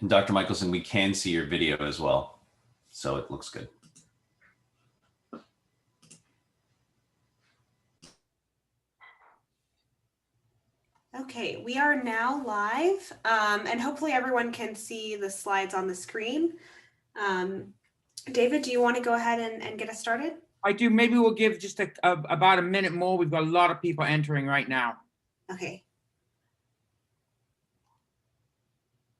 And Dr. Michelson, we can see your video as well, so it looks good. Okay, we are now live, and hopefully everyone can see the slides on the screen. David, do you want to go ahead and get us started? I do. Maybe we'll give just about a minute more. We've got a lot of people entering right now. Okay.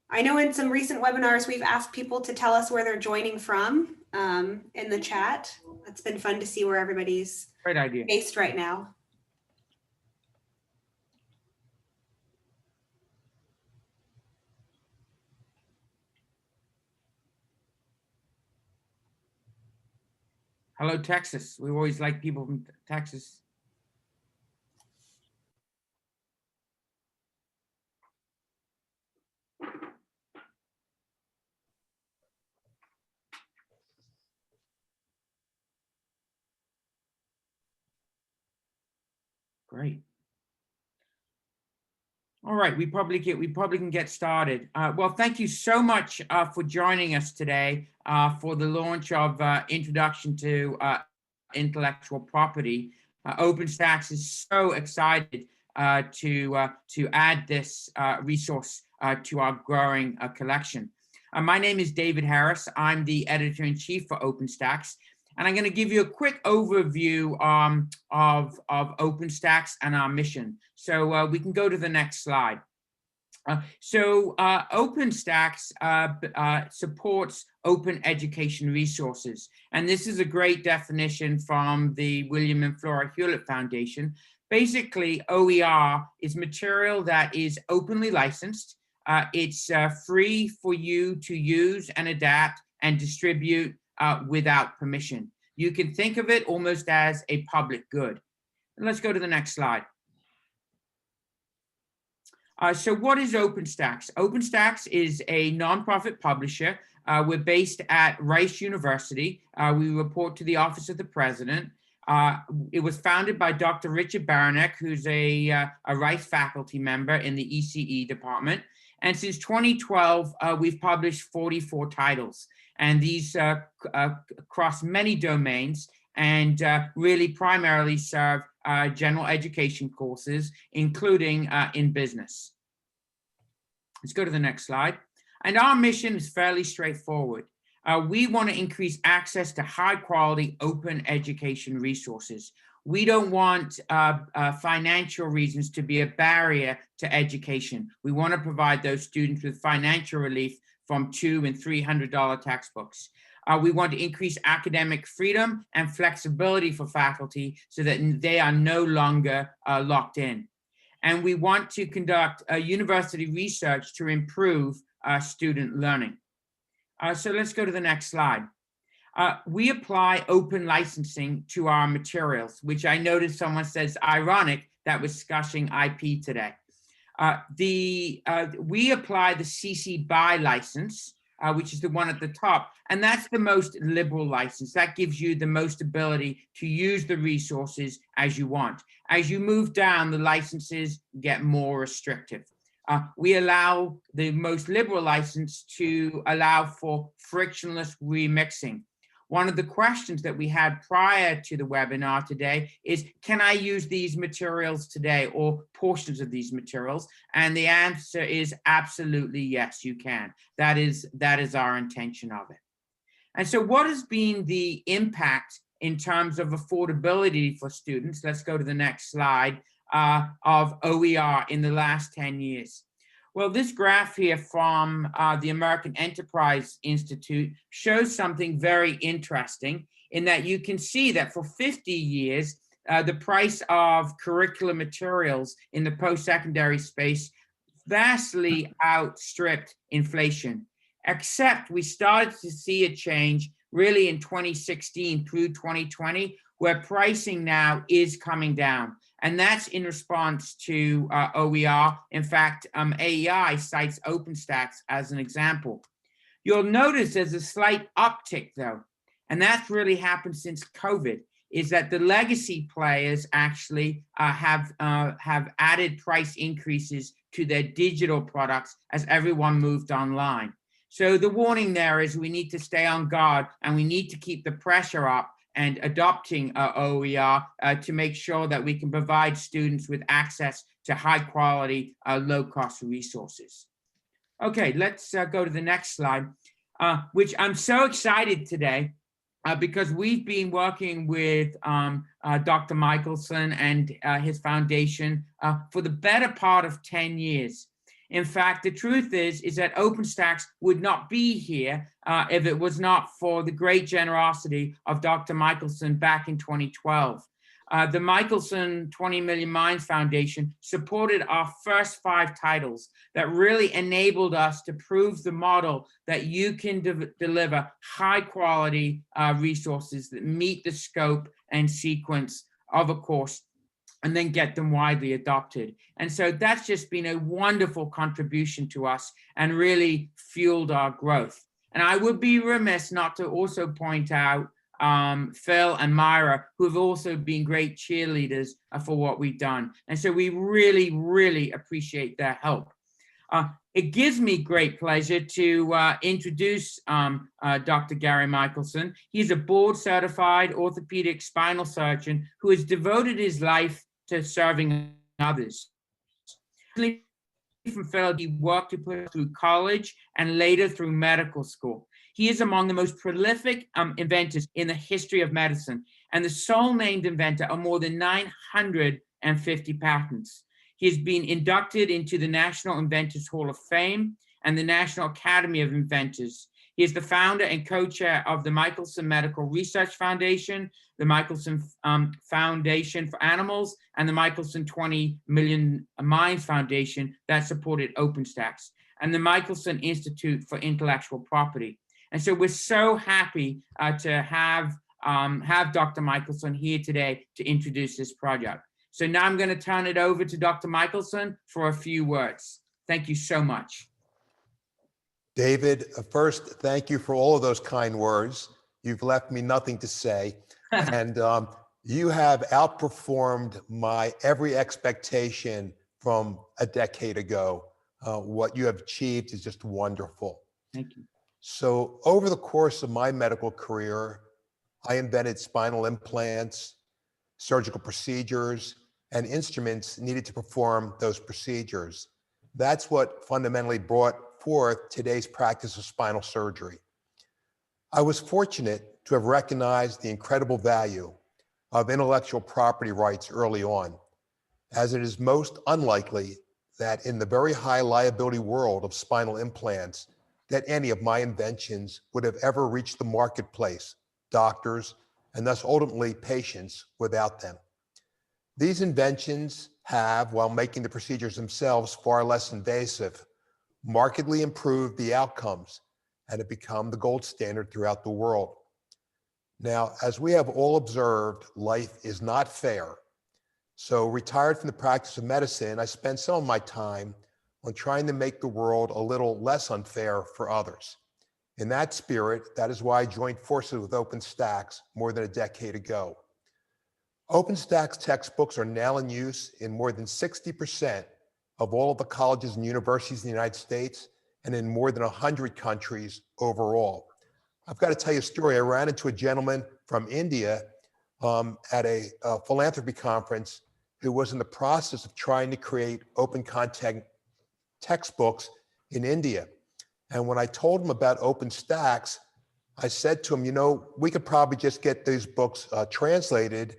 I know in some recent webinars, we've asked people to tell us where they're joining from in the chat. It's been fun to see where everybody's Great idea. based right now. Hello, Texas. We always like people from Texas. Great. All right, we probably can get started. Well, thank you so much for joining us today for the launch of Introduction to Intellectual Property. OpenStax is so excited to add this resource to our growing collection. My name is David Harris. I'm the editor-in-chief for OpenStax. And I'm going to give you a quick overview of OpenStax and our mission. So we can go to the next slide. OpenStax supports open education resources. And this is a great definition from the William and Flora Hewlett Foundation. Basically, OER is material that is openly licensed. It's free for you to use and adapt and distribute without permission. You can think of it almost as a public good. And let's go to the next slide. So what is OpenStax? OpenStax is a nonprofit publisher. We're based at Rice University. We report to the Office of the President. It was founded by Dr. Richard Baranek, who's a Rice faculty member in the ECE department. And since 2012, we've published 44 titles. And these cross many domains and really primarily serve general education courses, including in business. Let's go to the next slide. And our mission is fairly straightforward. We want to increase access to high quality open education resources. We don't want financial reasons to be a barrier to education. We want to provide those students with financial relief from $200 and $300 textbooks. We want to increase academic freedom and flexibility for faculty so that they are no longer locked in. And we want to conduct university research to improve student learning. So let's go to the next slide. We apply open licensing to our materials, which I noticed someone says ironic that we're discussing IP today. We apply the CC BY license, which is the one at the top, and that's the most liberal license. That gives you the most ability to use the resources as you want. As you move down, the licenses get more restrictive. We allow the most liberal license to allow for frictionless remixing. One of the questions that we had prior to the webinar today is, can I use these materials today or portions of these materials? And the answer is absolutely yes, you can. That is our intention of it. And so what has been the impact in terms of affordability for students? Let's go to the next slide, of OER in the last 10 years. Well, this graph here from the American Enterprise Institute shows something very interesting in that you can see that for 50 years, the price of curriculum materials in the post-secondary space vastly outstripped inflation, except we started to see a change really in 2016 through 2020, where pricing now is coming down. And that's in response to OER. In fact, AEI cites OpenStax as an example. You'll notice there's a slight uptick though, and that's really happened since COVID, is that the legacy players actually have added price increases to their digital products as everyone moved online. So the warning there is we need to stay on guard and we need to keep the pressure up and adopting OER to make sure that we can provide students with access to high quality, low cost resources. Okay, let's go to the next slide, which I'm so excited today because we've been working with Dr. Michelson and his foundation for the better part of 10 years. In fact, the truth is that OpenStax would not be here if it was not for the great generosity of Dr. Michelson back in 2012. The Michelson 20 Million Minds Foundation supported our first 5 titles that really enabled us to prove the model that you can deliver high quality resources that meet the scope and sequence of a course and then get them widely adopted. And so that's just been a wonderful contribution to us and really fueled our growth. And I would be remiss not to also point out Phil and Myra, who have also been great cheerleaders for what we've done. And so we really, really appreciate their help. It gives me great pleasure to introduce Dr. Gary Michelson. He's a board certified orthopedic spinal surgeon who has devoted his life to serving others. From Phil, he worked to put through college and later through medical school. He is among the most prolific inventors in the history of medicine and the sole named inventor of more than 950 patents. He has been inducted into the National Inventors Hall of Fame and the National Academy of Inventors. He is the founder and co-chair of the Michelson Medical Research Foundation, the Michelson Foundation for Animals, and the Michelson 20 Million Minds Foundation that supported OpenStax, and the Michelson Institute for Intellectual Property. And so we're so happy to have Dr. Michelson here today to introduce this project. So now I'm going to turn it over to Dr. Michelson for a few words. Thank you so much. David, first, thank you for all of those kind words. You've left me nothing to say. And you have outperformed my every expectation from a decade ago. What you have achieved is just wonderful. Thank you. So over the course of my medical career, I invented spinal implants, surgical procedures, and instruments needed to perform those procedures. That's what fundamentally brought forth today's practice of spinal surgery. I was fortunate to have recognized the incredible value of intellectual property rights early on, as it is most unlikely that in the very high liability world of spinal implants, that any of my inventions would have ever reached the marketplace, doctors, and thus ultimately patients without them. These inventions have, while making the procedures themselves far less invasive, markedly improved the outcomes and have become the gold standard throughout the world. Now, as we have all observed, life is not fair. So retired from the practice of medicine, I spent some of my time on trying to make the world a little less unfair for others. In that spirit, that is why I joined forces with OpenStax more than a decade ago. OpenStax textbooks are now in use in more than 60% of all of the colleges and universities in the United States and in more than 100 countries overall. I've got to tell you a story. I ran into a gentleman from India at a philanthropy conference who was in the process of trying to create open content textbooks in India. And when I told him about OpenStax, I said to him, you know, we could probably just get these books translated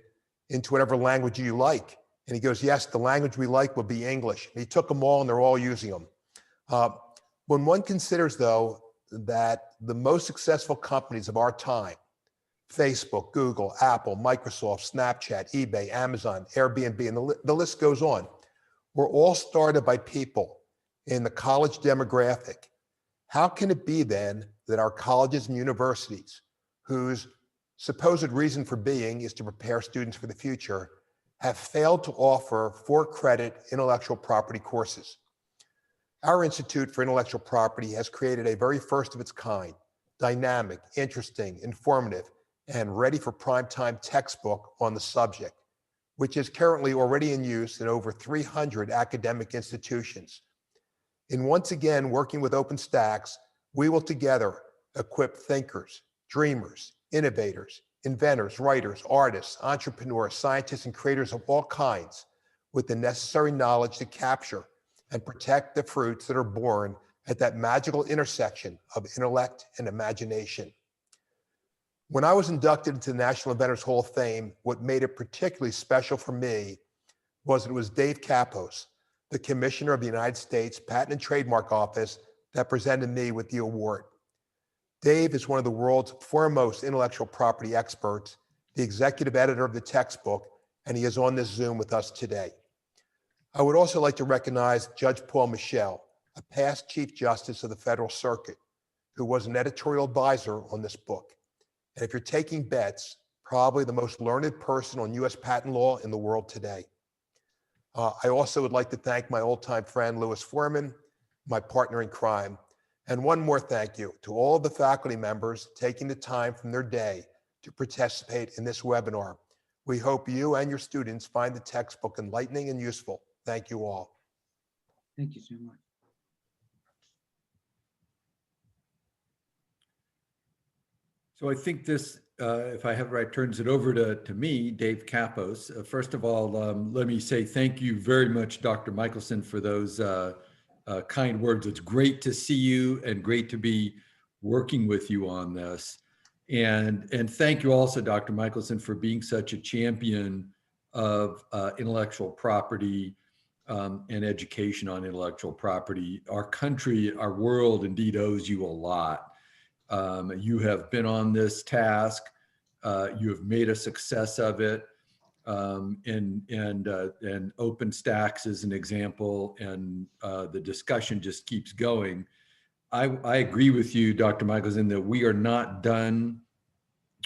into whatever language you like. And he goes, yes, the language we like will be English. And he took them all and they're all using them. When one considers, though, that the most successful companies of our time, Facebook, Google, Apple, Microsoft, Snapchat, eBay, Amazon, Airbnb, and the list goes on, were all started by people in the college demographic. How can it be then that our colleges and universities, whose supposed reason for being is to prepare students for the future, have failed to offer for-credit intellectual property courses? Our Institute for Intellectual Property has created a very first of its kind, dynamic, interesting, informative, and ready for prime time textbook on the subject, which is currently already in use in over 300 academic institutions. In once again working with OpenStax, We will together equip thinkers, dreamers, innovators, inventors, writers, artists, entrepreneurs, scientists, and creators of all kinds with the necessary knowledge to capture and protect the fruits that are born at that magical intersection of intellect and imagination. When I was inducted into the National Inventors Hall of Fame, what made it particularly special for me was it was Dave Kappos, the Commissioner of the United States Patent and Trademark Office, that presented me with the award. Dave is one of the world's foremost intellectual property experts, the executive editor of the textbook, and he is on this Zoom with us today. I would also like to recognize Judge Paul Michel, a past Chief Justice of the Federal Circuit, who was an editorial advisor on this book. And if you're taking bets, probably the most learned person on US patent law in the world today. I also would like to thank my old-time friend, Louis Foreman, my partner in crime. And one more thank you to all of the faculty members taking the time from their day to participate in this webinar. We hope you and your students find the textbook enlightening and useful. Thank you all. Thank you so much. So I think this, if I have it right, turns it over to me, Dave Kappos. First of all, let me say thank you very much, Dr. Michelson, for those kind words. It's great to see you and great to be working with you on this. And thank you also, Dr. Michelson, for being such a champion of intellectual property and education on intellectual property. Our country, our world indeed owes you a lot. You have been on this task. You have made a success of it. And OpenStax is an example, and the discussion just keeps going. I agree with you, Dr. Michelson, that we are not done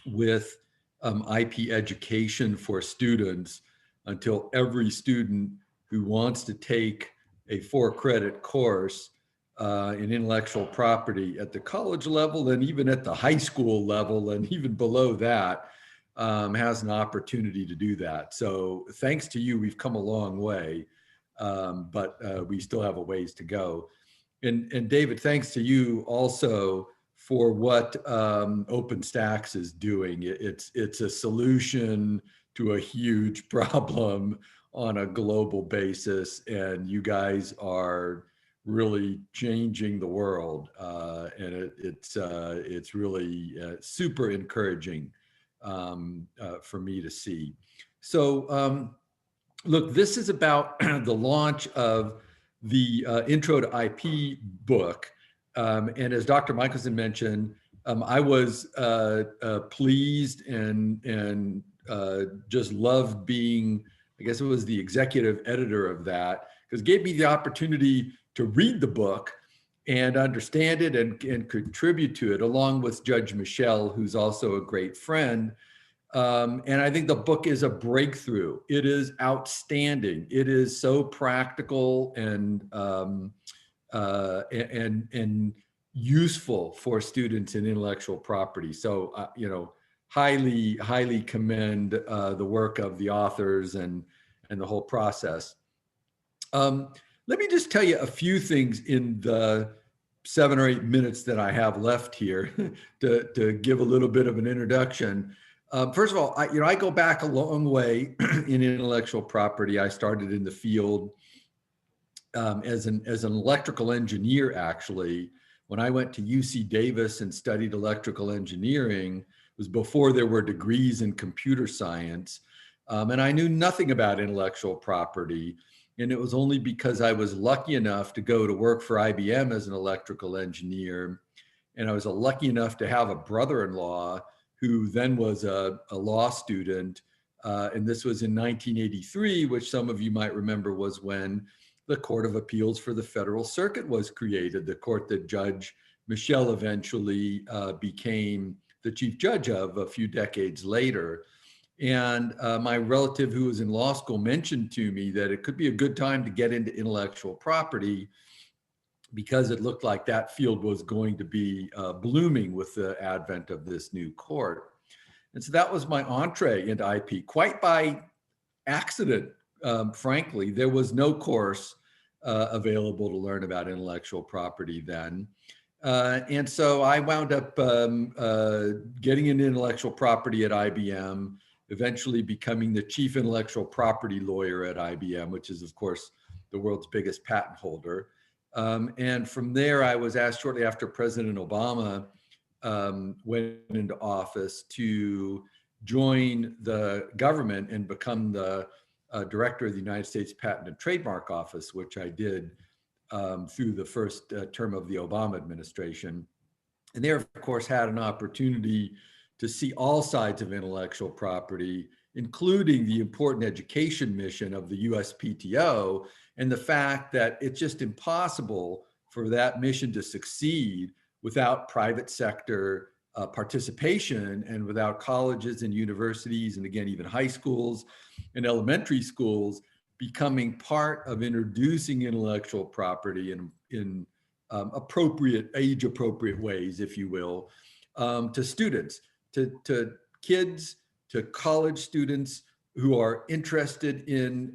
with IP education for students until every student who wants to take a 4-credit course in intellectual property at the college level and even at the high school level and even below that has an opportunity to do that. So thanks to you, we've come a long way, but we still have a ways to go. And David, thanks to you also for what OpenStax is doing. It's a solution to a huge problem on a global basis, and you guys are really changing the world, and it's really super encouraging for me to see. So look, this is about the launch of the Intro to IP book, and as Dr. Michelson mentioned, I was pleased and just loved being, I guess it was the executive editor of that, because it gave me the opportunity to read the book and understand it and contribute to it, along with Judge Michel, who's also a great friend. And I think the book is a breakthrough. It is outstanding. It is so practical and useful for students in intellectual property. So, highly commend the work of the authors and the whole process. Let me just tell you a few things in the 7 or 8 minutes that I have left here to give a little bit of an introduction. First of all, I go back a long way in intellectual property. I started in the field as an electrical engineer, actually. When I went to UC Davis and studied electrical engineering, it was before there were degrees in computer science. And I knew nothing about intellectual property. And it was only because I was lucky enough to go to work for IBM as an electrical engineer. And I was lucky enough to have a brother-in-law who then was a law student. And this was in 1983, which some of you might remember was when the Court of Appeals for the Federal Circuit was created, the court that Judge Michel eventually became the chief judge of a few decades later. And my relative who was in law school mentioned to me that it could be a good time to get into intellectual property because it looked like that field was going to be blooming with the advent of this new court. And so that was my entree into IP, quite by accident, frankly. There was no course available to learn about intellectual property then. And so I wound up getting into intellectual property at IBM, eventually becoming the chief intellectual property lawyer at IBM, which is, of course, the world's biggest patent holder. And from there, I was asked shortly after President Obama went into office to join the government and become the director of the United States Patent and Trademark Office, which I did through the first term of the Obama administration. And there, of course, had an opportunity to see all sides of intellectual property, including the important education mission of the USPTO, and the fact that it's just impossible for that mission to succeed without private sector participation and without colleges and universities, and again, even high schools and elementary schools becoming part of introducing intellectual property in appropriate, age-appropriate ways, if you will, to students, to kids, to college students who are interested in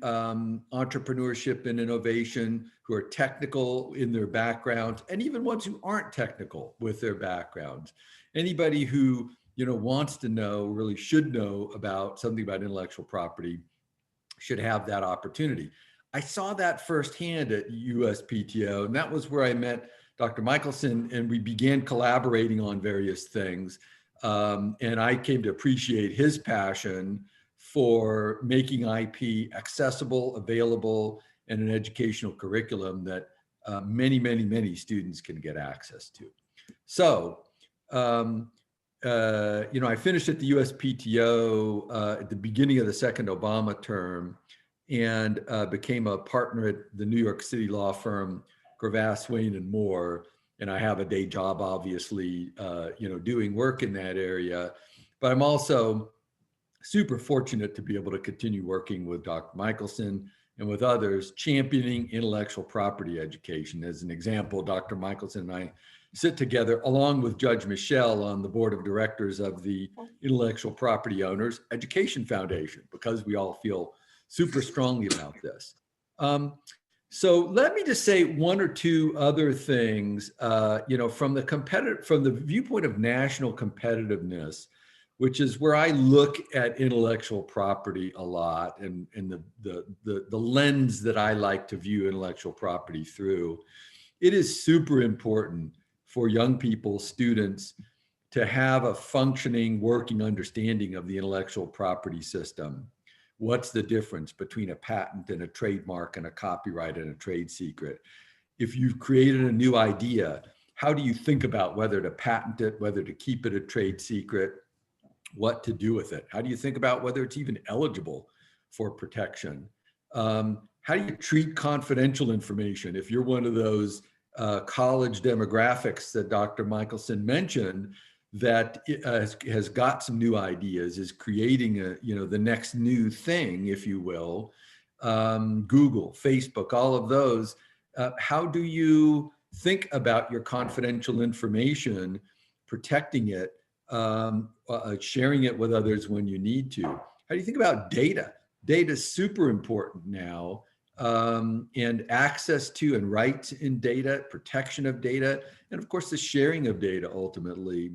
entrepreneurship and innovation, who are technical in their backgrounds, and even ones who aren't technical with their backgrounds. Anybody who wants to know, really should know about something about intellectual property should have that opportunity. I saw that firsthand at USPTO, and that was where I met Dr. Michelson, and we began collaborating on various things. And I came to appreciate his passion for making IP accessible, available, and an educational curriculum that many, many, many students can get access to. So, I finished at the USPTO at the beginning of the second Obama term and became a partner at the New York City law firm, Cravath, Swaine, and Moore. And I have a day job, obviously, doing work in that area. But I'm also super fortunate to be able to continue working with Dr. Michelson and with others, championing intellectual property education. As an example, Dr. Michelson and I sit together along with Judge Michelle on the board of directors of the Intellectual Property Owners Education Foundation, because we all feel super strongly about this. So let me just say one or two other things, from the viewpoint of national competitiveness, which is where I look at intellectual property a lot, and the lens that I like to view intellectual property through. It is super important for young people, students, to have a functioning, working understanding of the intellectual property system. What's the difference between a patent and a trademark and a copyright and a trade secret? If you've created a new idea, how do you think about whether to patent it, whether to keep it a trade secret, what to do with it? How do you think about whether it's even eligible for protection? How do you treat confidential information? If you're one of those college demographics that Dr. Michelson mentioned, that has got some new ideas, is creating the next new thing, if you will, Google, Facebook, all of those. How do you think about your confidential information, protecting it, sharing it with others when you need to? How do you think about data? Data is super important now, and access to and rights in data, protection of data, and of course the sharing of data ultimately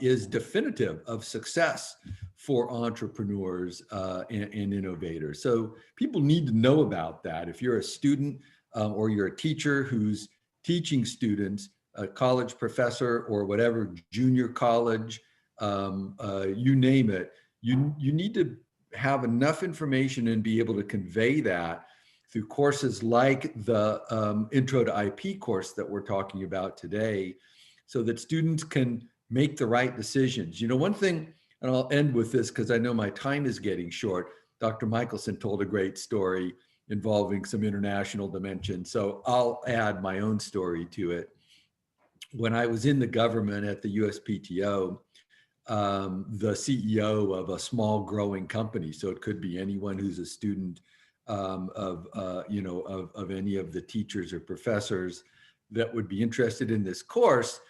is definitive of success for entrepreneurs and innovators. So people need to know about that. If you're a student or you're a teacher who's teaching students, a college professor or whatever, junior college, you name it, you need to have enough information and be able to convey that through courses like the Intro to IP course that we're talking about today, so that students can make the right decisions. One thing, and I'll end with this because I know my time is getting short. Dr. Michelson told a great story involving some international dimension, so I'll add my own story to it. When I was in the government at the USPTO, the CEO of a small growing company, so it could be anyone who's a student of any of the teachers or professors that would be interested in this course,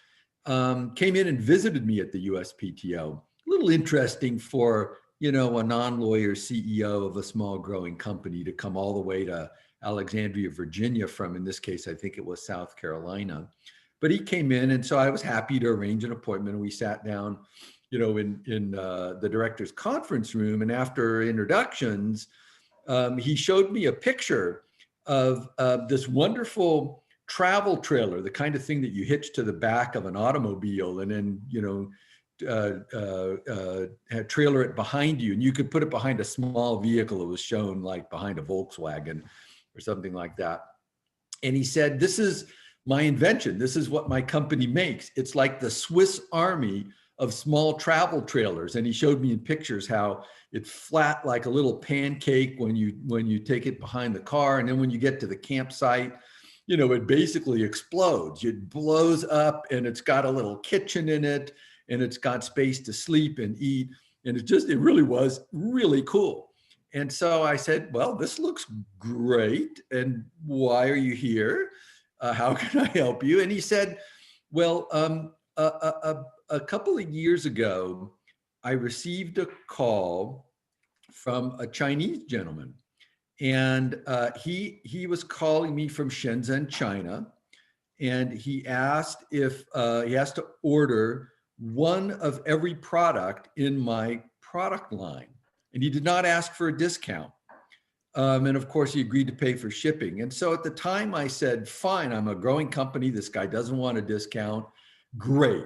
came in and visited me at the USPTO. A little interesting for a non-lawyer CEO of a small growing company to come all the way to Alexandria, Virginia from, in this case, I think it was South Carolina. But he came in, and so I was happy to arrange an appointment. And we sat down, you know, in the director's conference room. And after introductions, he showed me a picture of this wonderful travel trailer, the kind of thing that you hitch to the back of an automobile, and then, you know, trailer it behind you, and you could put it behind a small vehicle. It was shown like behind a Volkswagen or something like that. And he said, "This is my invention. This is what my company makes. It's like the Swiss Army of small travel trailers." And he showed me in pictures how it's flat like a little pancake when you take it behind the car, and then when you get to the campsite, you know, it basically explodes. It blows up, and it's got a little kitchen in it, and it's got space to sleep and eat. And it really was really cool. And so I said, "Well, this looks great. And why are you here? How can I help you?" And he said, "Well, a couple of years ago, I received a call from a Chinese gentleman. And he was calling me from Shenzhen, China. And he asked if he has to order one of every product in my product line. And he did not ask for a discount. And of course, he agreed to pay for shipping. And so at the time I said, fine, I'm a growing company. This guy doesn't want a discount. Great.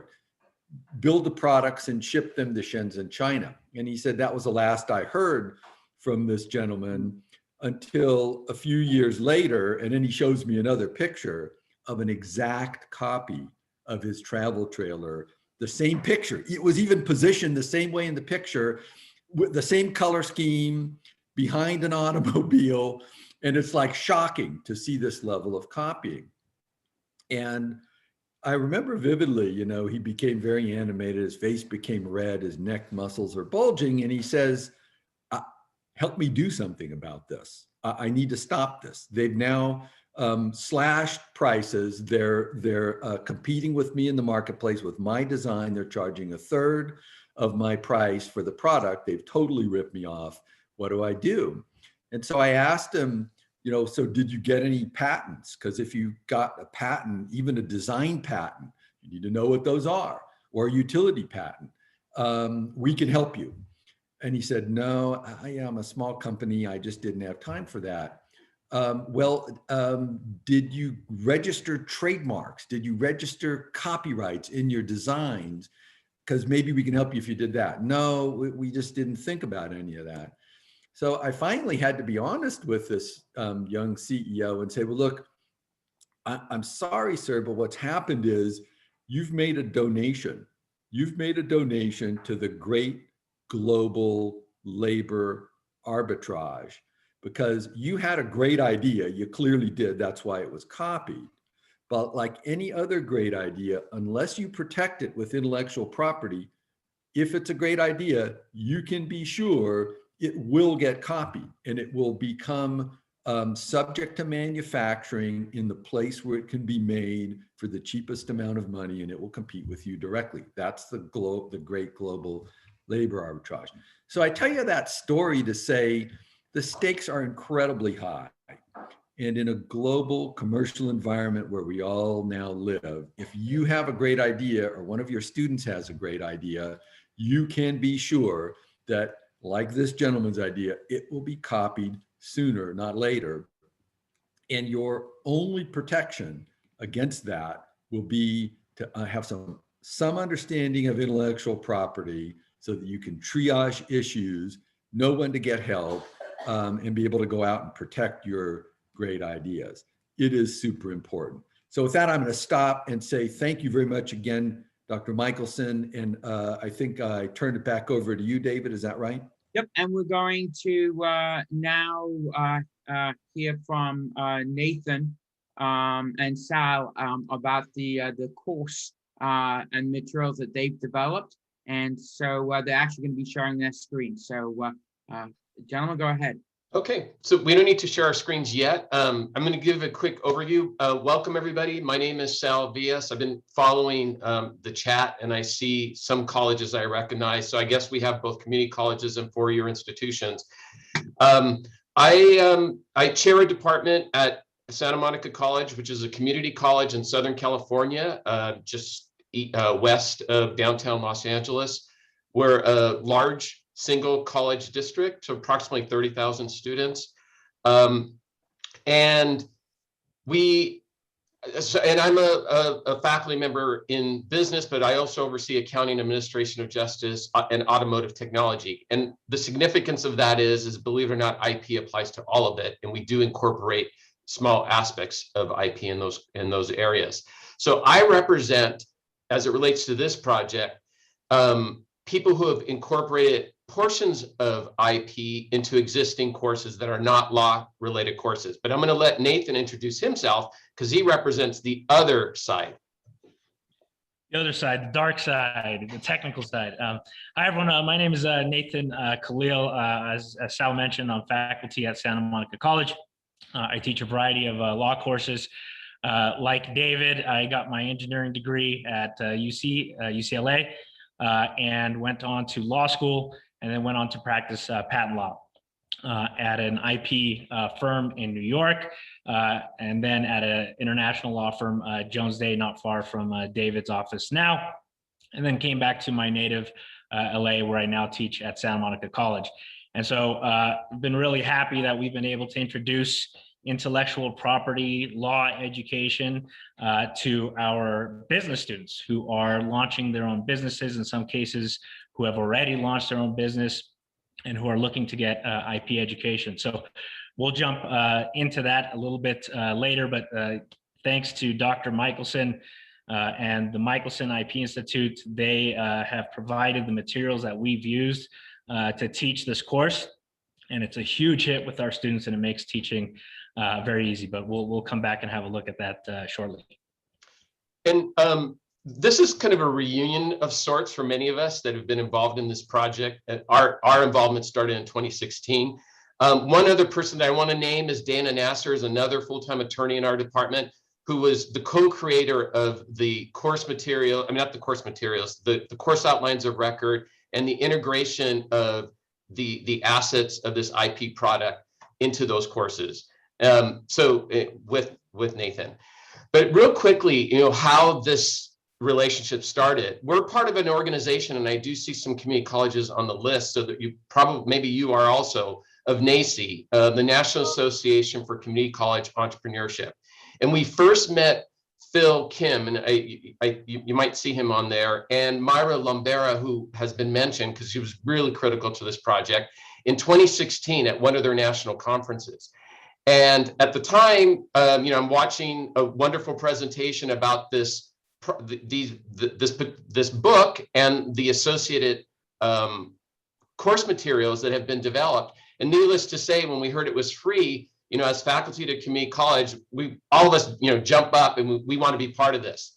Build the products and ship them to Shenzhen, China. And he said that was the last I heard from this gentleman until a few years later. And then he shows me another picture of an exact copy of his travel trailer. The same picture. It was even positioned the same way in the picture, with the same color scheme, behind an automobile. And it's like shocking to see this level of copying. And I remember vividly, you know, he became very animated. His face became red. His neck muscles are bulging. And he says, "Help me do something about this. I need to stop this. They've now slashed prices. They're competing with me in the marketplace with my design. They're charging a third of my price for the product. They've totally ripped me off. What do I do?" And so I asked him, you know, "So did you get any patents? Because if you got a patent, even a design patent, you need to know what those are, or a utility patent. We can help you." And he said, "No, I'm a small company. I just didn't have time for that." Did you register trademarks? Did you register copyrights in your designs? Because maybe we can help you if you did that. "No, we just didn't think about any of that." So I finally had to be honest with this young CEO and say, "Well, look, I'm sorry, sir, but what's happened is you've made a donation. You've made a donation to the great global labor arbitrage, because you had a great idea. You clearly did. That's why it was copied. But like any other great idea, unless you protect it with intellectual property, if it's a great idea, you can be sure it will get copied, and it will become subject to manufacturing in the place where it can be made for the cheapest amount of money, and it will compete with you directly." That's the great global labor arbitrage. So I tell you that story to say the stakes are incredibly high. And in a global commercial environment where we all now live, if you have a great idea or one of your students has a great idea, you can be sure that, like this gentleman's idea, it will be copied sooner, not later. And your only protection against that will be to have some understanding of intellectual property, so that you can triage issues, know when to get help, and be able to go out and protect your great ideas. It is super important. So with that, I'm going to stop and say thank you very much again, Dr. Michelson. And I think I turned it back over to you, David. Is that right? Yep, and we're going to now hear from Nathan and Sal about the course and materials that they've developed. And so they're actually going to be sharing their screen. So gentlemen, go ahead. Okay, so we don't need to share our screens yet. I'm going to give a quick overview. Welcome, everybody. My name is Sal Veas. I've been following the chat, and I see some colleges I recognize. So I guess we have both community colleges and four-year institutions. I chair a department at Santa Monica College, which is a community college in Southern California, just west of downtown Los Angeles. We're a large single college district, so approximately 30,000 students. And I'm a faculty member in business, but I also oversee accounting, administration of justice, and automotive technology. And the significance of that is believe it or not, IP applies to all of it, and we do incorporate small aspects of IP in those areas. So I represent, as it relates to this project, people who have incorporated portions of IP into existing courses that are not law-related courses. But I'm going to let Nathan introduce himself because he represents the other side. The other side, the dark side, the technical side. Hi, everyone. My name is Nathan Khalil. As Sal mentioned, I'm faculty at Santa Monica College. I teach a variety of law courses. Like David, I got my engineering degree at UCLA and went on to law school, and then went on to practice patent law at an IP firm in New York, and then at an international law firm, Jones Day, not far from David's office now, and then came back to my native LA, where I now teach at Santa Monica College. And so I've been really happy that we've been able to introduce intellectual property law education to our business students who are launching their own businesses, in some cases who have already launched their own business and who are looking to get IP education. So we'll jump into that a little bit later, but thanks to Dr. Michelson and the Michelson IP Institute, they have provided the materials that we've used to teach this course. And it's a huge hit with our students, and it makes teaching very easy, but we'll come back and have a look at that shortly. And this is kind of a reunion of sorts for many of us that have been involved in this project. Our involvement started in 2016. One other person that I want to name is Dana Nasser, is another full-time attorney in our department, who was the co-creator of the course material, not the course materials, the course outlines of record, and the integration of the assets of this IP product into those courses. With Nathan. But real quickly, how this relationship started. We're part of an organization, and I do see some community colleges on the list, so that maybe you are also, of NACCE, the National Association for Community College Entrepreneurship. And we first met Phil Kim, and you might see him on there, and Myra Lombera, who has been mentioned because she was really critical to this project, in 2016 at one of their national conferences. And at the time, I'm watching a wonderful presentation about this book and the associated course materials that have been developed. And needless to say, when we heard it was free, as faculty at a community college, all of us, jump up and we want to be part of this.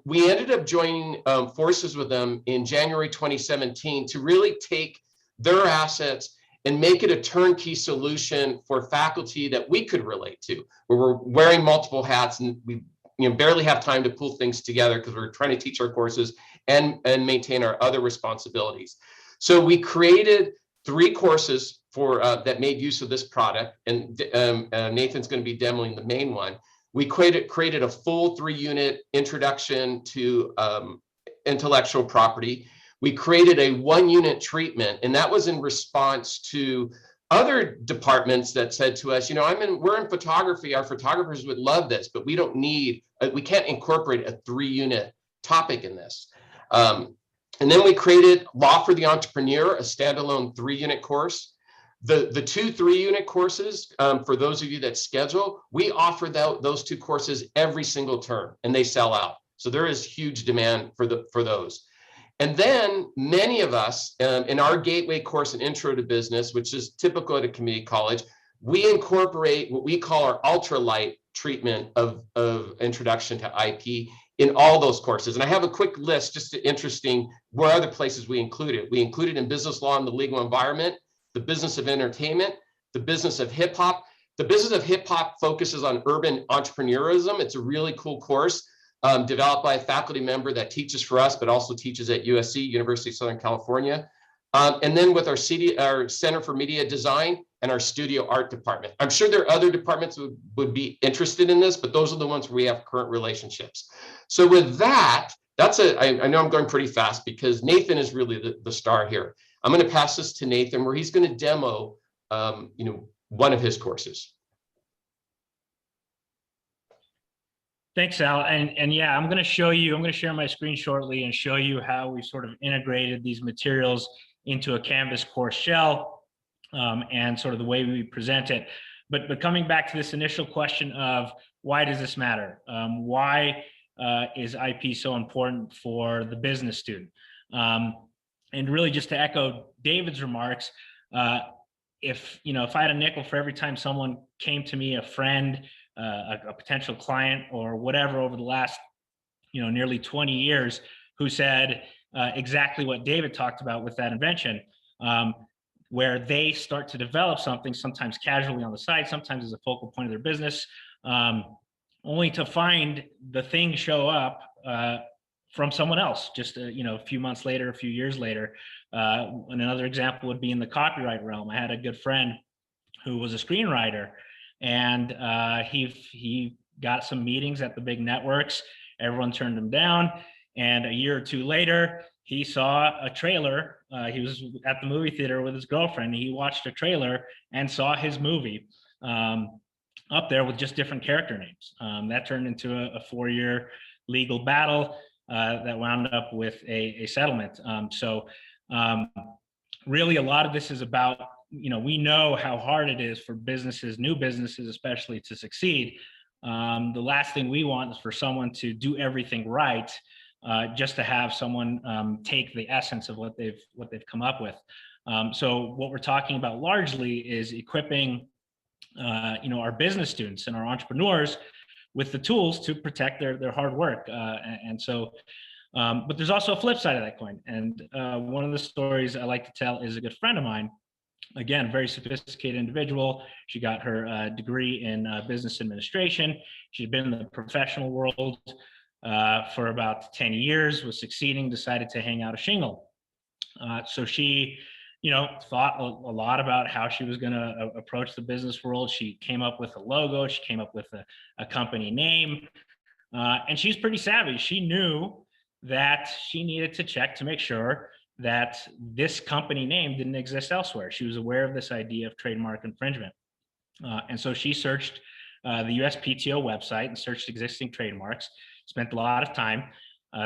We ended up joining forces with them in January 2017 to really take their assets and make it a turnkey solution for faculty that we could relate to, where we're wearing multiple hats and we barely have time to pull things together because we're trying to teach our courses and maintain our other responsibilities. So we created 3 courses that made use of this product, and Nathan's going to be demoing the main one. We created a full 3-unit introduction to intellectual property. We created a 1-unit treatment, and that was in response to other departments that said to us, we're in photography, our photographers would love this, but we can't incorporate a 3-unit topic in this. And then we created Law for the Entrepreneur, a standalone 3-unit course. The 2 3-unit courses, for those of you that schedule, we offer those 2 courses every single term, and they sell out. So there is huge demand for those. And then many of us in our gateway course, an Intro to Business, which is typical at a community college, we incorporate what we call our ultralight treatment of introduction to IP in all those courses. And I have a quick list, just interesting, where other places we include it. We include it in business law and the legal environment, the business of entertainment, the business of hip hop. The business of hip hop focuses on urban entrepreneurism. It's a really cool course. Developed by a faculty member that teaches for us, but also teaches at USC, University of Southern California. And then with our Center for Media Design and our Studio Art department. I'm sure there are other departments who would be interested in this, but those are the ones where we have current relationships. So with that, I know I'm going pretty fast because Nathan is really the star here. I'm going to pass this to Nathan where he's going to demo one of his courses. Thanks, Al. And yeah, I'm going to share my screen shortly and show you how we sort of integrated these materials into a Canvas course shell and sort of the way we present it. But coming back to this initial question of why does this matter? Why is IP so important for the business student? And really just to echo David's remarks, if I had a nickel for every time someone came to me, a friend, a potential client or whatever over the last, nearly 20 years who said exactly what David talked about with that invention, where they start to develop something, sometimes casually on the side, sometimes as a focal point of their business, only to find the thing show up from someone else just a few months later, a few years later. And another example would be in the copyright realm. I had a good friend who was a screenwriter, and he got some meetings at the big networks. Everyone turned him down, and a year or two later he saw a trailer. He was at the movie theater with his girlfriend. He watched a trailer and saw his movie up there with just different character names. That turned into a 4-year legal battle that wound up with a settlement. Really a lot of this is about, we know how hard it is for businesses, new businesses especially, to succeed. The last thing we want is for someone to do everything right, just to have someone take the essence of what they've come up with. So what we're talking about largely is equipping our business students and our entrepreneurs with the tools to protect their hard work. But there's also a flip side of that coin. And one of the stories I like to tell is a good friend of mine. Again, very sophisticated individual. She got her degree in business administration. She'd been in the professional world for about 10 years, was succeeding, decided to hang out a shingle. So she, thought a lot about how she was going to approach the business world. She came up with a logo. She came up with a company name. And she's pretty savvy. She knew that she needed to check to make sure that this company name didn't exist elsewhere. She was aware of this idea of trademark infringement. And so she searched the USPTO website and searched existing trademarks, spent a lot of time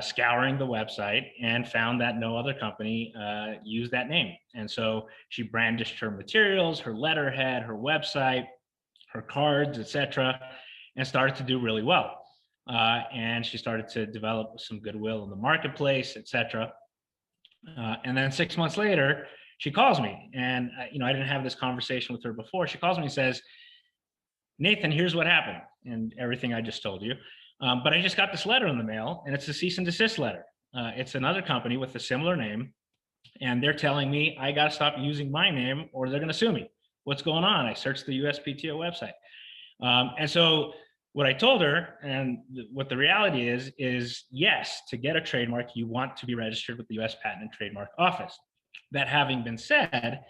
scouring the website, and found that no other company used that name. And so she brandished her materials, her letterhead, her website, her cards, etc., and started to do really well. And she started to develop some goodwill in the marketplace, etc. And then 6 months later, she calls me, and I didn't have this conversation with her before. She calls me and says, "Nathan, here's what happened," and everything I just told you. But I just got this letter in the mail, and it's a cease and desist letter. It's another company with a similar name, and they're telling me I got to stop using my name or they're going to sue me. What's going on? I searched the USPTO website. And so what I told her, and what the reality is yes, to get a trademark, you want to be registered with the US Patent and Trademark Office. That having been said,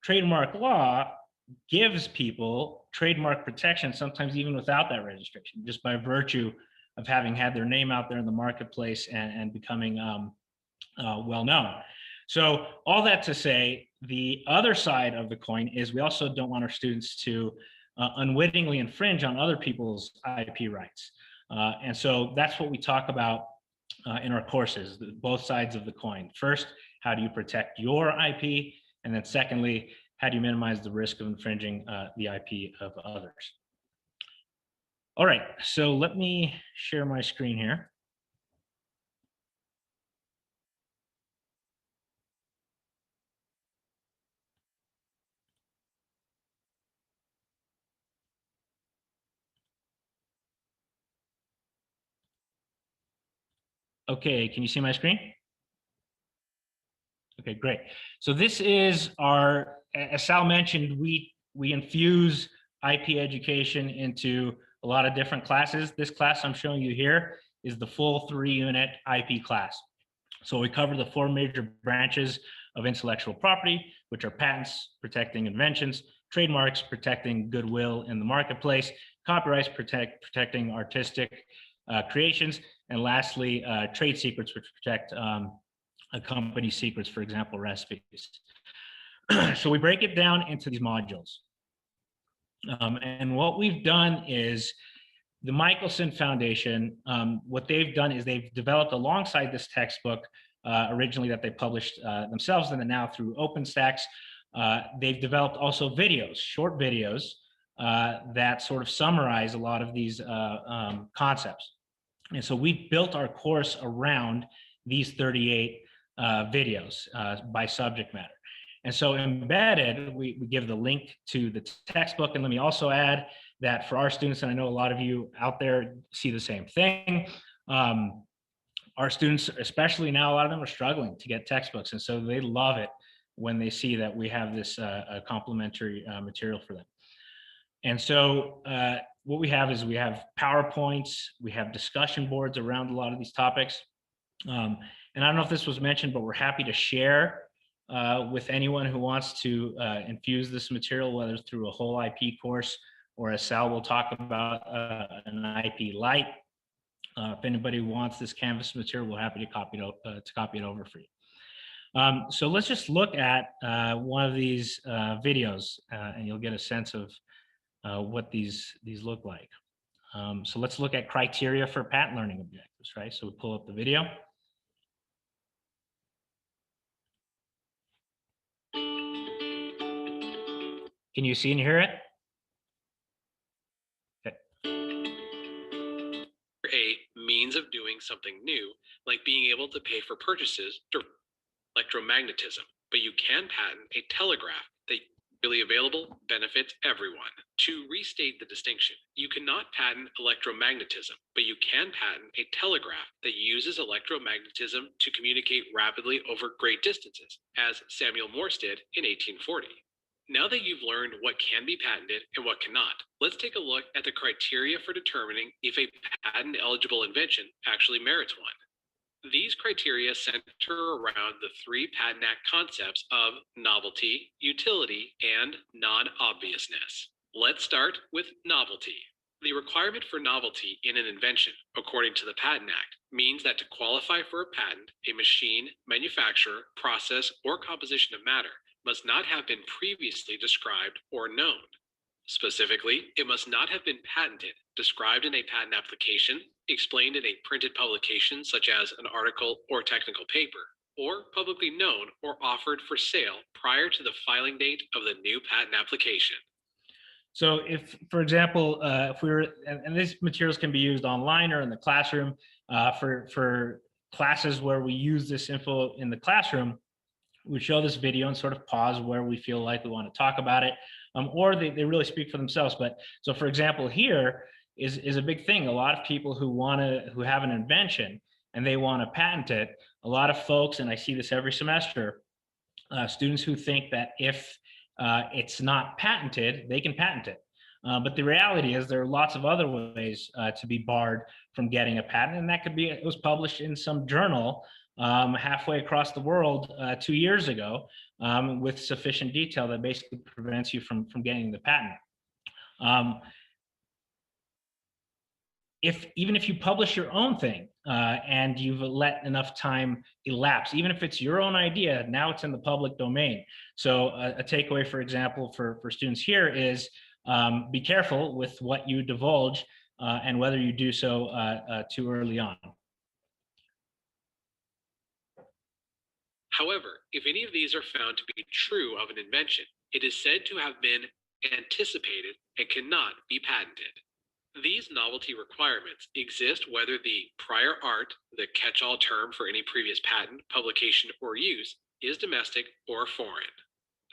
trademark law gives people trademark protection, sometimes even without that registration, just by virtue of having had their name out there in the marketplace and becoming well known. So all that to say, the other side of the coin is we also don't want our students to unwittingly infringe on other people's IP rights. And so that's what we talk about in our courses, both sides of the coin. First, how do you protect your IP? And then secondly, how do you minimize the risk of infringing the IP of others? All right, so let me share my screen here. Okay, can you see my screen? Okay, great. So this is our, as Sal mentioned, we infuse IP education into a lot of different classes. This class I'm showing you here is the full 3-unit IP class. So we cover the 4 major branches of intellectual property, which are patents protecting inventions, trademarks protecting goodwill in the marketplace, copyrights protecting artistic creations, and lastly, trade secrets, which protect a company's secrets, for example, recipes. So we break it down into these modules. And what we've done is the Michelson Foundation, what they've done is they've developed alongside this textbook, originally that they published themselves, and then now through OpenStax, they've developed also videos, short videos that sort of summarize a lot of these concepts. And so we built our course around these 38 videos by subject matter. And so embedded, we give the link to the textbook. And let me also add that for our students, and I know a lot of you out there see the same thing, our students, especially now, a lot of them are struggling to get textbooks. And so they love it when they see that we have this complementary material for them. And so what we have is we have PowerPoints, we have discussion boards around a lot of these topics. And I don't know if this was mentioned, but we're happy to share with anyone who wants to infuse this material, whether it's through a whole IP course or, as Sal will talk about, an IP Lite. If anybody wants this Canvas material, we're happy to copy it over for you. So let's just look at one of these videos, and you'll get a sense of what these look like. So let's look at criteria for patent learning objectives, right? So we pull up the video. Can you see and hear it? Okay. A means of doing something new, like being able to pay for purchases through electromagnetism, but you can patent a telegraph that really available benefits everyone. To restate the distinction, you cannot patent electromagnetism, but you can patent a telegraph that uses electromagnetism to communicate rapidly over great distances, as Samuel Morse did in 1840. Now that you've learned what can be patented and what cannot, let's take a look at the criteria for determining if a patent-eligible invention actually merits one. These criteria center around the 3 Patent Act concepts of novelty, utility, and non-obviousness. Let's start with novelty. The requirement for novelty in an invention, according to the Patent Act, means that to qualify for a patent, a machine, manufacturer, process, or composition of matter must not have been previously described or known. Specifically, it must not have been patented, described in a patent application, explained in a printed publication such as an article or technical paper, or publicly known or offered for sale prior to the filing date of the new patent application. So if, for example, if we were, and these materials can be used online or in the classroom, for classes where we use this info in the classroom, we show this video and sort of pause where we feel like we want to talk about it, or they really speak for themselves. But so, for example, here is a big thing. A lot of people who have an invention and they want to patent it. A lot of folks, and I see this every semester, students who think that if it's not patented, they can patent it. But the reality is there are lots of other ways to be barred from getting a patent, and that could be it was published in some journal halfway across the world 2 years ago with sufficient detail that basically prevents you from getting the patent. Even if you publish your own thing and you've let enough time elapse, even if it's your own idea, now it's in the public domain. So a takeaway, for example, for students here is be careful with what you divulge and whether you do so too early on. However, if any of these are found to be true of an invention, it is said to have been anticipated and cannot be patented. These novelty requirements exist whether the prior art, the catch-all term for any previous patent, publication, or use, is domestic or foreign.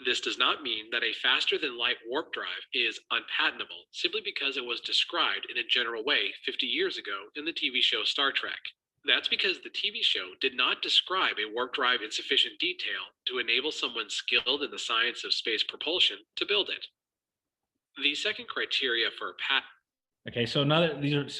This does not mean that a faster-than-light warp drive is unpatentable simply because it was described in a general way 50 years ago in the TV show Star Trek. That's because the TV show did not describe a warp drive in sufficient detail to enable someone skilled in the science of space propulsion to build it. The second criteria for a patent. Okay, so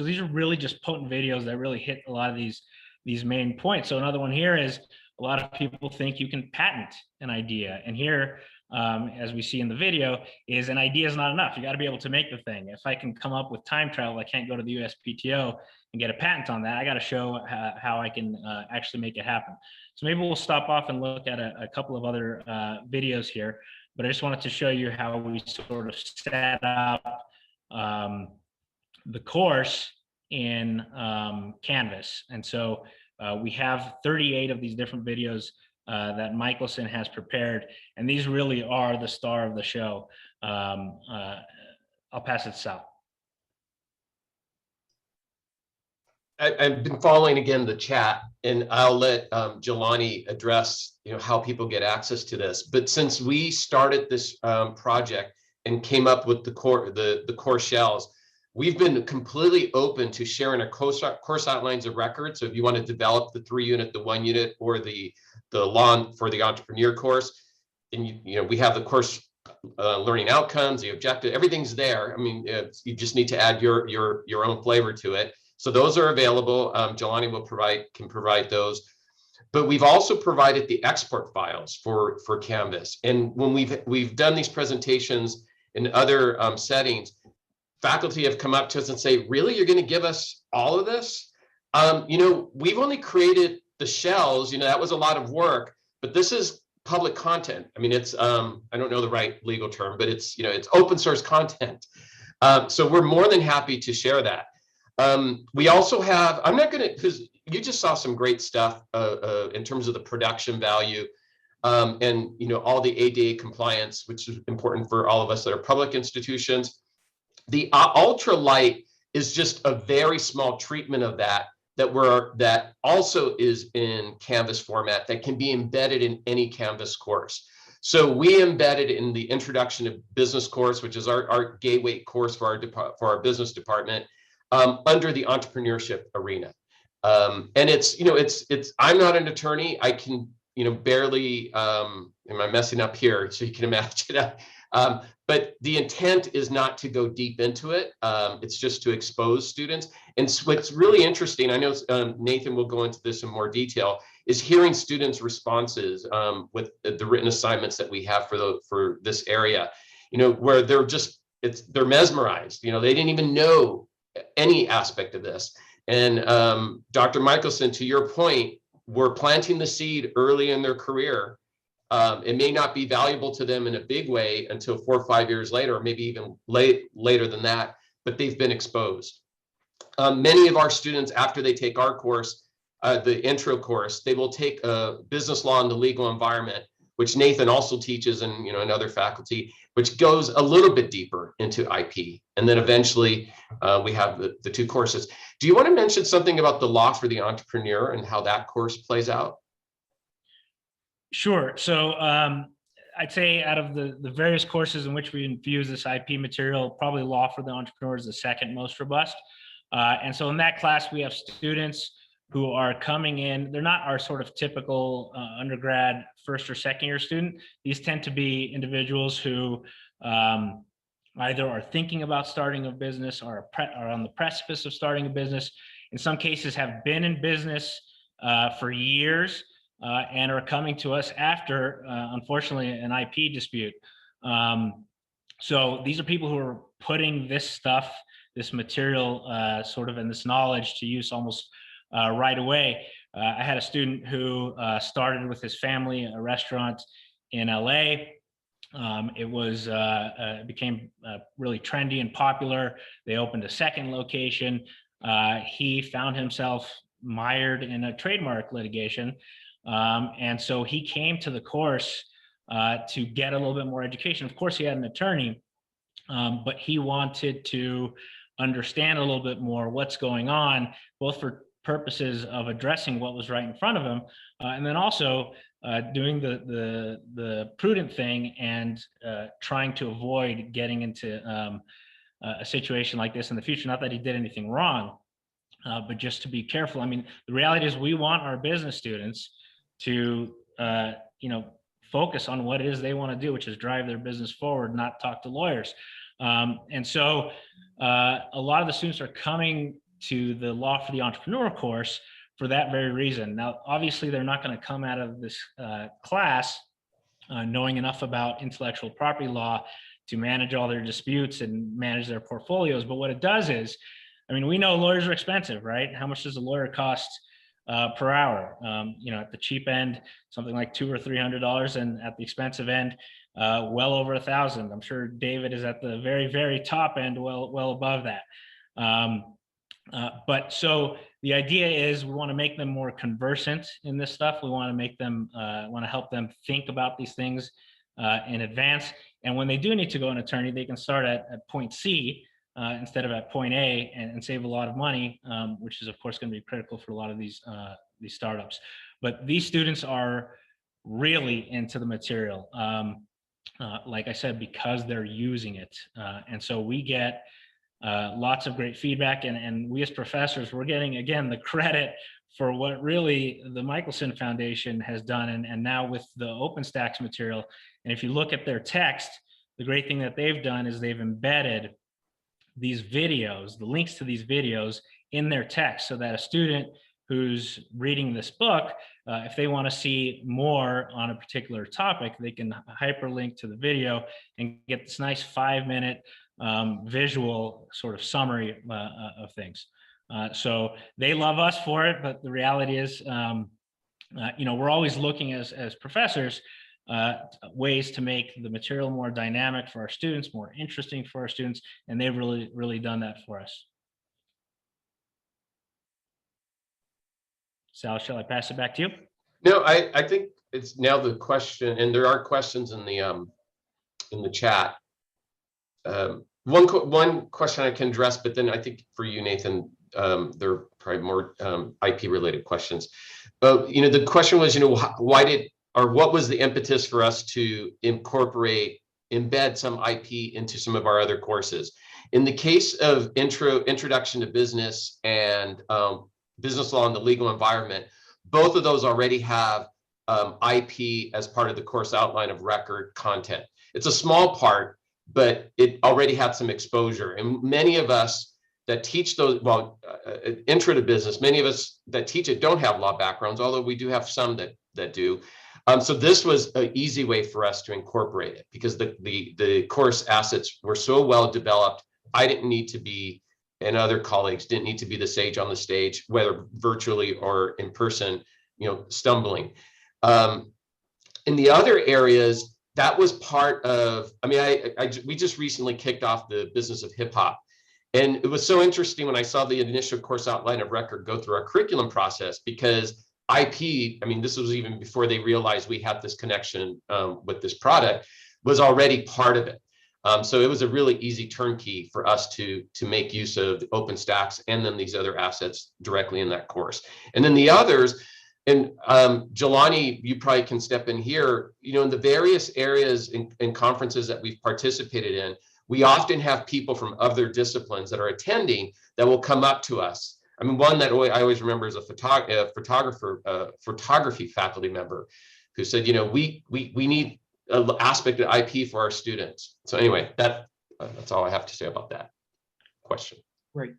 these are really just potent videos that really hit a lot of these these main points. So another one here is a lot of people think you can patent an idea. And here, as we see in the video, is an idea is not enough. You got to be able to make the thing. If I can come up with time travel, I can't go to the USPTO and get a patent on that. I got to show how I can actually make it happen. So maybe we'll stop off and look at a couple of other videos here. But I just wanted to show you how we sort of set up the course in Canvas. And so we have 38 of these different videos that Michelson has prepared, and these really are the star of the show. I'll pass it to Sal. I've been following again the chat, and I'll let Jelani address how people get access to this. But since we started this project and came up with the core shells, we've been completely open to sharing our course outlines of record. So if you want to develop the 3-unit, the 1-unit, or the law for the entrepreneur course, and we have the course learning outcomes, the objective, everything's there. I mean, you just need to add your own flavor to it. So those are available. Jelani can provide those. But we've also provided the export files for Canvas. And when we've done these presentations in other settings, faculty have come up to us and say, really, you're going to give us all of this? We've only created the shells, that was a lot of work, but this is public content. I mean, it's, I don't know the right legal term, but it's, it's open source content. So we're more than happy to share that. We also have, I'm not going to, because you just saw some great stuff in terms of the production value and, all the ADA compliance, which is important for all of us that are public institutions. The ultralight is just a very small treatment of that also is in Canvas format that can be embedded in any Canvas course. So we embedded in the Introduction to Business course, which is our gateway course for our business department, under the entrepreneurship arena. And it's I'm not an attorney. I can, barely, am I messing up here? So you can imagine. But the intent is not to go deep into it. It's just to expose students. And what's really interesting, I know Nathan will go into this in more detail, is hearing students' responses with the written assignments that we have for this area, where they're mesmerized. They didn't even know any aspect of this. And Dr. Michelson, to your point, we're planting the seed early in their career. It may not be valuable to them in a big way until 4 or 5 years later, or maybe even later than that, but they've been exposed. Many of our students, after they take our course, the intro course, they will take business law in the legal environment, which Nathan also teaches, and another faculty, which goes a little bit deeper into IP. And then eventually we have the 2 courses. Do you want to mention something about the law for the entrepreneur and how that course plays out? Sure. So I'd say out of the various courses in which we infuse this IP material, probably law for the entrepreneur is the second most robust. And so in that class, we have students who are coming in. They're not our sort of typical undergrad first or second year student. These tend to be individuals who either are thinking about starting a business or are on the precipice of starting a business. In some cases have been in business for years and are coming to us after, unfortunately, an IP dispute. So these are people who are putting this stuff, this material, and this knowledge to use almost right away. I had a student who started with his family a restaurant in LA. It became really trendy and popular. They opened a second location. He found himself mired in a trademark litigation. And so he came to the course to get a little bit more education. Of course, he had an attorney, but he wanted to understand a little bit more what's going on, both for purposes of addressing what was right in front of him, and then also doing the prudent thing and trying to avoid getting into a situation like this in the future. Not that he did anything wrong, but just to be careful. I mean, the reality is we want our business students to focus on what it is they want to do, which is drive their business forward, not talk to lawyers. And so a lot of the students are coming to the Law for the Entrepreneur course for that very reason. Now, obviously, they're not going to come out of this class knowing enough about intellectual property law to manage all their disputes and manage their portfolios. But what it does is, I mean, we know lawyers are expensive, right? How much does a lawyer cost per hour? You know, at the cheap end, something like $200 or $300, and at the expensive end, well over $1,000. I'm sure David is at the very, very top end, well above that. But so the idea is we want to make them more conversant in this stuff. We want to make them, want to help them think about these things in advance. And when they do need to go an attorney, they can start at point C instead of at point A, and save a lot of money, which is of course going to be critical for a lot of these startups. But these students are really into the material, like I said, because they're using it. And so we get lots of great feedback, and we as professors, we're getting, again, the credit for what really the Michelson Foundation has done, and now with the OpenStax material. And if you look at their text, the great thing that they've done is they've embedded these videos, the links to these videos in their text, so that a student who's reading this book, if they want to see more on a particular topic, they can hyperlink to the video and get this nice 5-minute visual sort of summary of things. So they love us for it, but the reality is, you know, we're always looking as professors ways to make the material more dynamic for our students, more interesting for our students, and they've really done that for us. Sal, shall I pass it back to you? No, I think it's now the question, and there are questions in the chat. One question I can address, but then I think for you, Nathan, there are probably more IP related questions. You know, the question was, you know, what was the impetus for us to embed some IP into some of our other courses? In the case of Introduction to Business and Business Law in the Legal Environment, both of those already have IP as part of the course outline of record content. It's a small part, but it already had some exposure. And many of us that teach those, Intro to Business, many of us that teach it don't have law backgrounds, although we do have some that do. So this was an easy way for us to incorporate it, because the course assets were so well developed. I didn't need to be, and other colleagues didn't need to be the sage on the stage, whether virtually or in person, you know, stumbling. In the other areas, that was part of, I mean, we just recently kicked off the business of hip hop. And it was so interesting when I saw the initial course outline of record go through our curriculum process, because IP, I mean, this was even before they realized we had this connection with this product, was already part of it. So it was a really easy turnkey for us to make use of the OpenStax and then these other assets directly in that course. And then the others, and Jelani, you probably can step in here, you know, in the various areas and conferences that we've participated in, we often have people from other disciplines that are attending that will come up to us. I mean, one that I always remember is a photography faculty member who said, you know, we need an aspect of IP for our students. So anyway, that's all I have to say about that question. Great.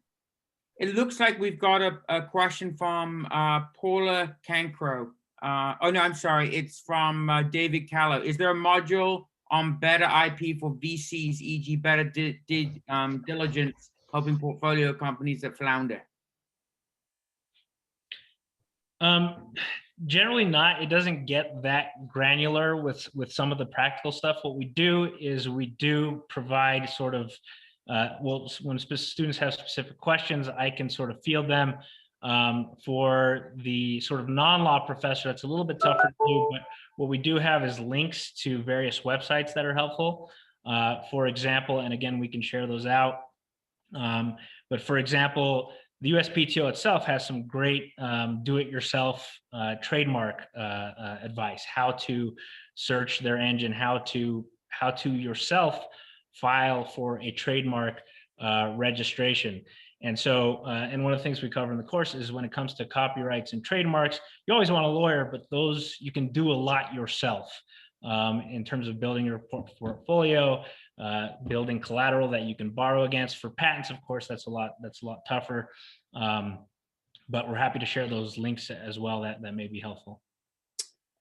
It looks like we've got a question from Paula Cancro. Oh, no, I'm sorry. It's from David Callow. Is there a module on better IP for VCs, e.g. better diligence, helping portfolio companies that flounder? Generally not. It doesn't get that granular with some of the practical stuff. What we do is we do provide sort of, well, when students have specific questions, I can sort of field them. For the sort of non-law professor, it's a little bit tougher to do, but what we do have is links to various websites that are helpful. For example, and again, we can share those out. But for example, the USPTO itself has some great do-it-yourself trademark advice, how to search their engine, how to yourself file for a trademark registration. And so, and one of the things we cover in the course is when it comes to copyrights and trademarks, you always want a lawyer, but those you can do a lot yourself in terms of building your portfolio, building collateral that you can borrow against. For patents, of course, that's a lot tougher. but we're happy to share those links as well that may be helpful.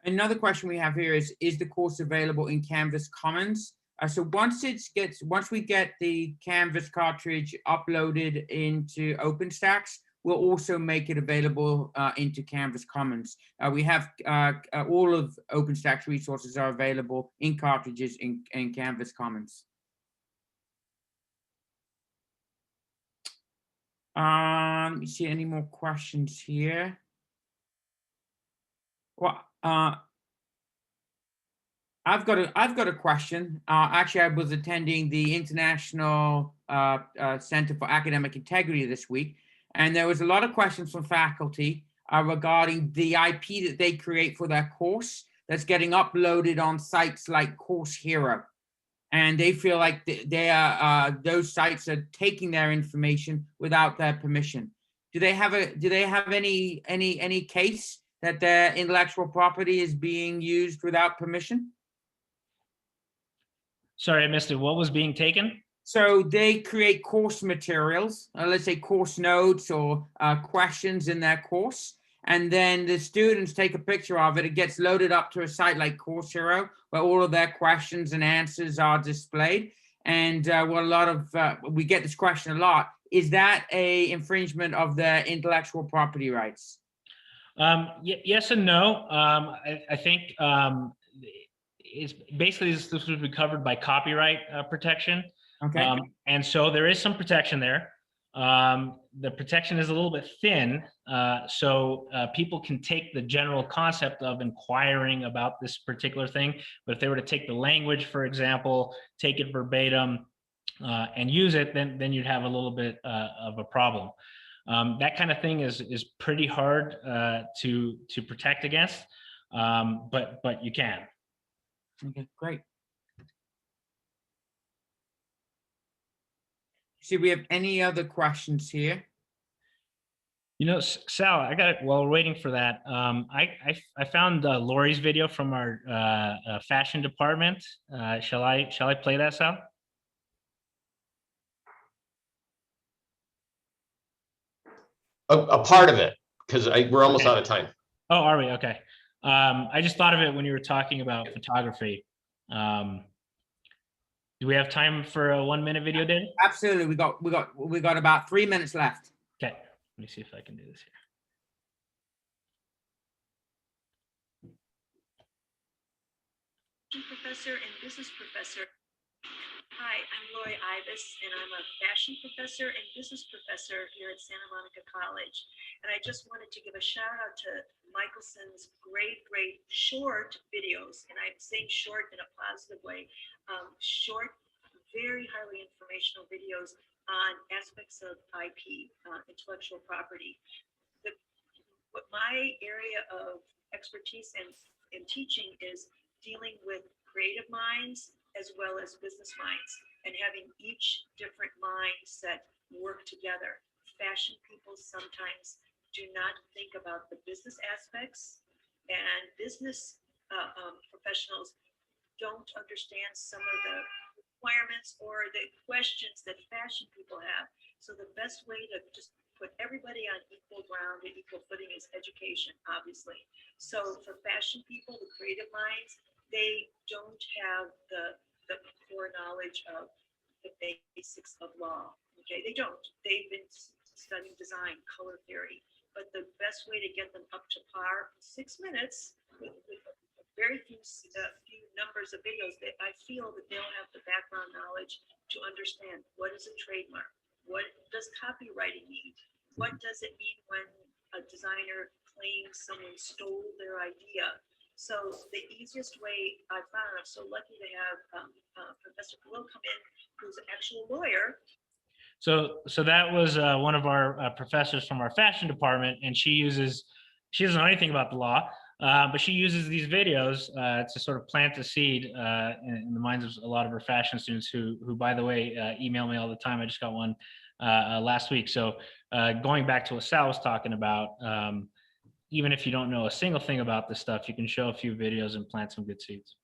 Another question we have here is the course available in Canvas Commons? So once we get the Canvas cartridge uploaded into OpenStax, we'll also make it available into Canvas Commons. We have all of OpenStax resources are available in cartridges in Canvas Commons. Let me see any more questions here. Well, I've got a question. Actually, I was attending the International Center for Academic Integrity this week, and there was a lot of questions from faculty regarding the IP that they create for their course that's getting uploaded on sites like Course Hero, and they feel like those sites are taking their information without their permission. Do they have any case that their intellectual property is being used without permission? Sorry, I missed it. What was being taken? So they create course materials, let's say course notes or questions in their course, and then the students take a picture of it. It gets loaded up to a site like Course Hero, where all of their questions and answers are displayed. And we get this question a lot. Is that a infringement of their intellectual property rights? Yes and no. I think it's basically this would be covered by copyright protection. Okay. And so there is some protection there. The protection is a little bit thin, so people can take the general concept of inquiring about this particular thing, but if they were to take the language, for example, take it verbatim and use it, then you'd have a little bit of a problem. That kind of thing is pretty hard to protect against, but you can. Okay, great. See, we have any other questions here? You know, Sal, I got it. While we're waiting for that, I found Lori's video from our fashion department. Shall I play that, Sal? A part of it, because we're almost out of time. Oh, are we? Okay. I just thought of it when you were talking about photography. Do we have time for a 1-minute video, David? Absolutely. We got about 3 minutes left. Okay. Let me see if I can do this here. Professor and business professor. Hi, I'm Lori Ibis, and I'm a fashion professor and business professor here at Santa Monica College. And I just wanted to give a shout out to Michelson's great short videos. And I'm saying short in a positive way. Short, very highly informational videos on aspects of IP, intellectual property. What my area of expertise and teaching is dealing with creative minds as well as business minds, and having each different mindset work together. Fashion people sometimes do not think about the business aspects, and business professionals don't understand some of the requirements or the questions that fashion people have. So the best way to just put everybody on equal ground and equal footing is education, obviously. So for fashion people, the creative minds, they don't have the core knowledge of the basics of law. Okay, they don't. They've been studying design, color theory, but the best way to get them up to par in 6 minutes with very few numbers of videos, that I feel that they'll have the background knowledge to understand what is a trademark, what does copywriting mean, what does it mean when a designer claims someone stole their idea. So the easiest way I found, I'm so lucky to have Professor Khalil come in, who's an actual lawyer. So that was one of our professors from our fashion department, and she doesn't know anything about the law, but she uses these videos to sort of plant the seed in the minds of a lot of her fashion students who by the way, email me all the time. I just got one last week. So going back to what Sal was talking about, even if you don't know a single thing about this stuff, you can show a few videos and plant some good seeds.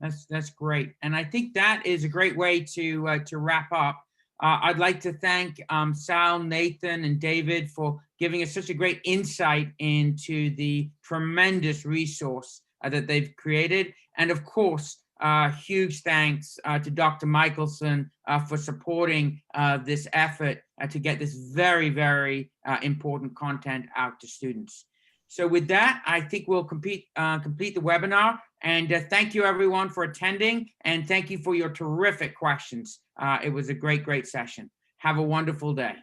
That's great. And I think that is a great way to wrap up. I'd like to thank Sal, Nathan, and David for giving us such a great insight into the tremendous resource that they've created. And of course, huge thanks to Dr. Michelson for supporting this effort to get this very, very important content out to students. So with that, I think we'll complete the webinar. And thank you everyone for attending, and thank you for your terrific questions. It was a great, great session. Have a wonderful day.